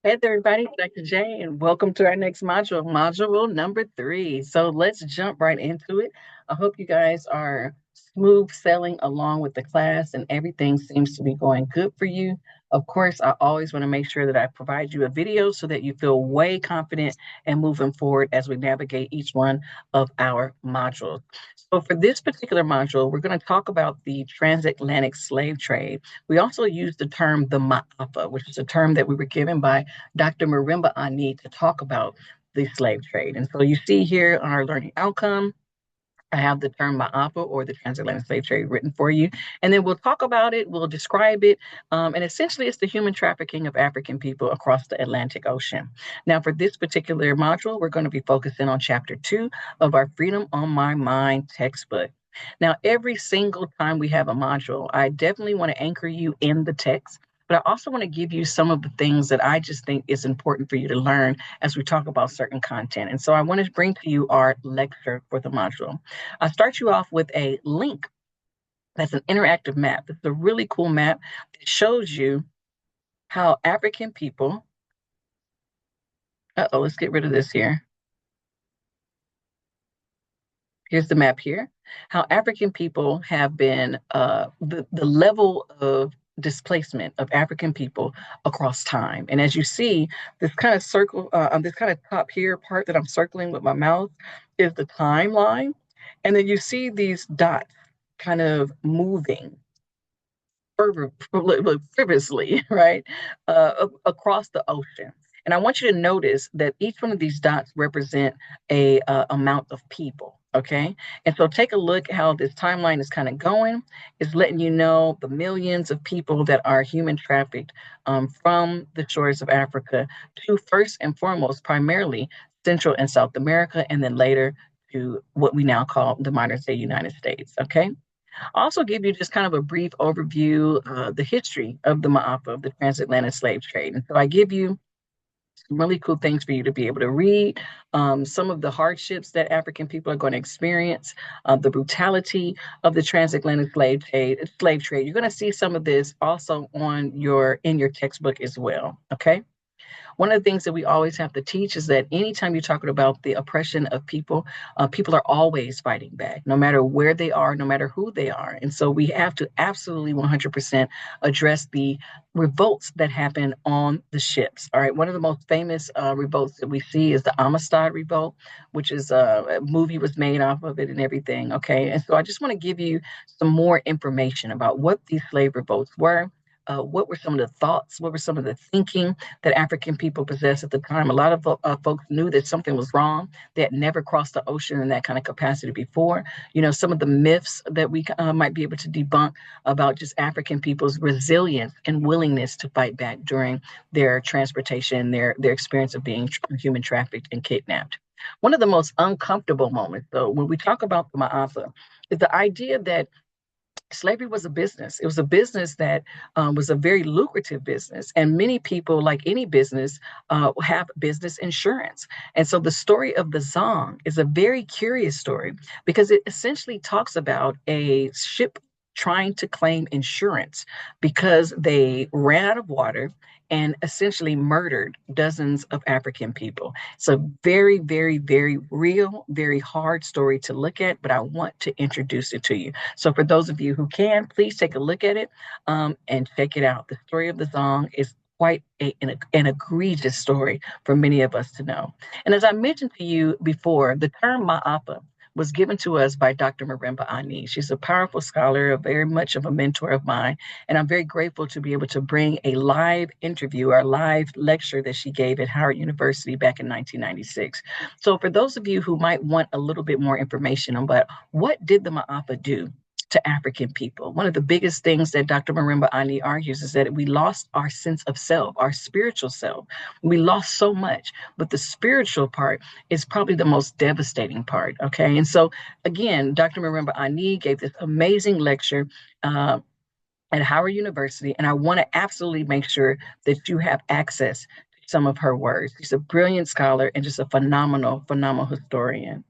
Hey there, everybody. Dr. J, and welcome to our next module number 3. So let's jump right into it. I hope you guys are smooth sailing along with the class and everything seems to be going good for you. Of course, I always want to make sure that I provide you a video so that you feel way confident and moving forward as we navigate each one of our modules. So for this particular module, we're going to talk about the transatlantic slave trade. We also use the term the MAAFA, which is a term that we were given by Dr. Marimba Ani to talk about the slave trade. And so you see here on our learning outcome, I have the term MAAFA or the transatlantic slave trade written for you. And then we'll talk about it, we'll describe it. And essentially, it's the human trafficking of African people across the Atlantic Ocean. Now, for this particular module, we're going to be focusing on chapter 2 of our Freedom on My Mind textbook. Now, every single time we have a module, I definitely want to anchor you in the text, but I also want to give you some of the things that I just think is important for you to learn as we talk about certain content. And so I want to bring to you our lecture for the module. I'll start you off with a link that's an interactive map. It's a really cool map that shows you how African people, let's get rid of this here. Here's the map here. How African people have been, the level of displacement of African people across time. And as you see, this kind of circle, this kind of top here part that I'm circling with my mouth is the timeline. And then you see these dots kind of moving frivolously, right, across the ocean. And I want you to notice that each one of these dots represent a amount of people. Okay, and so take a look how this timeline is kind of going. It's letting you know the millions of people that are human trafficked from the shores of Africa to first and foremost, primarily Central and South America, and then later to what we now call the modern day United States. Okay. Also give you just kind of a brief overview of the history of the MAAFA, of the transatlantic slave trade. And so I give you some really cool things for you to be able to read, some of the hardships that African people are going to experience, the brutality of the transatlantic slave trade. Slave trade. You're going to see some of this also on your in your textbook as well. Okay. One of the things that we always have to teach is that anytime you're talking about the oppression of people, people are always fighting back, no matter where they are, no matter who they are. And so we have to absolutely 100% address the revolts that happen on the ships. All right. One of the most famous revolts that we see is the Amistad Revolt, which is a movie was made off of it and everything. Okay. And so I just want to give you some more information about what these slave revolts were. What were some of the thoughts? What were some of the thinking that African people possessed at the time? A lot of folks knew that something was wrong. They had never crossed the ocean in that kind of capacity before. You know, some of the myths that we might be able to debunk about just African people's resilience and willingness to fight back during their transportation, their experience of being human trafficked and kidnapped. One of the most uncomfortable moments, though, when we talk about the Ma'afa, is the idea that slavery was a business. It was a business that was a very lucrative business. And many people, like any business, have business insurance. And so the story of the Zong is a very curious story because it essentially talks about a ship trying to claim insurance because they ran out of water and essentially murdered dozens of African people. It's a very, very, very real, very hard story to look at, but I want to introduce it to you. So for those of you who can, please take a look at it and check it out. The story of the Zong is quite an egregious story for many of us to know. And as I mentioned to you before, the term Ma'apa was given to us by Dr. Marimba Ani. She's a powerful scholar, very much of a mentor of mine, and I'm very grateful to be able to bring a live interview or live lecture that she gave at Howard University back in 1996. So for those of you who might want a little bit more information on what did the Ma'afa do to African people? One of the biggest things that Dr. Marimba Ani argues is that we lost our sense of self, our spiritual self. We lost so much, but the spiritual part is probably the most devastating part. Okay. And so, again, Dr. Marimba Ani gave this amazing lecture. At Howard University, and I want to absolutely make sure that you have access some of her words. She's a brilliant scholar and just a phenomenal, phenomenal historian.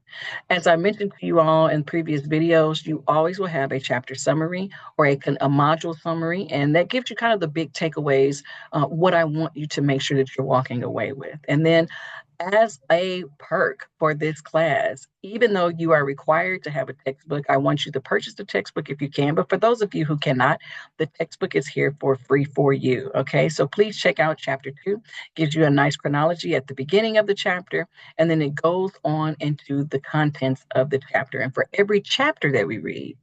As I mentioned to you all in previous videos, you always will have a chapter summary or a module summary, and that gives you kind of the big takeaways, what I want you to make sure that you're walking away with. And then as a perk for this class, even though you are required to have a textbook, I want you to purchase the textbook if you can. But for those of you who cannot, the textbook is here for free for you. Okay, so please check out chapter 2. Gives you a nice chronology at the beginning of the chapter, and then it goes on into the contents of the chapter. And for every chapter that we read,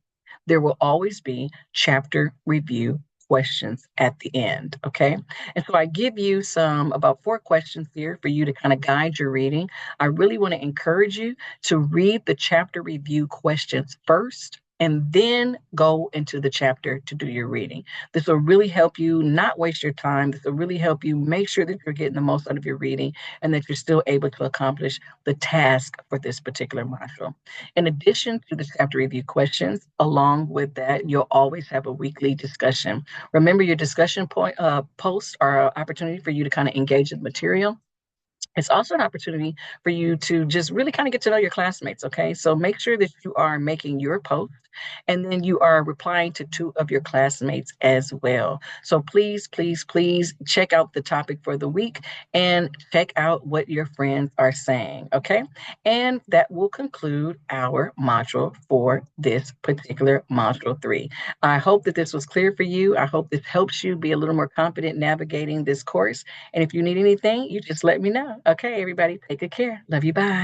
there will always be chapter review questions at the end. Okay. And so I give you about 4 questions here for you to kind of guide your reading. I really want to encourage you to read the chapter review questions first and then go into the chapter to do your reading. This will really help you not waste your time. This will really help you make sure that you're getting the most out of your reading and that you're still able to accomplish the task for this particular module. In addition to the chapter review questions, along with that, you'll always have a weekly discussion. Remember, your discussion posts are an opportunity for you to kind of engage in material. It's also an opportunity for you to just really kind of get to know your classmates. Okay. So make sure that you are making your post and then you are replying to 2 of your classmates as well. So please, please, please check out the topic for the week and check out what your friends are saying. Okay. And that will conclude our module for this particular module 3. I hope that this was clear for you. I hope this helps you be a little more confident navigating this course. And if you need anything, you just let me know. Okay, everybody, take good care. Love you. Bye.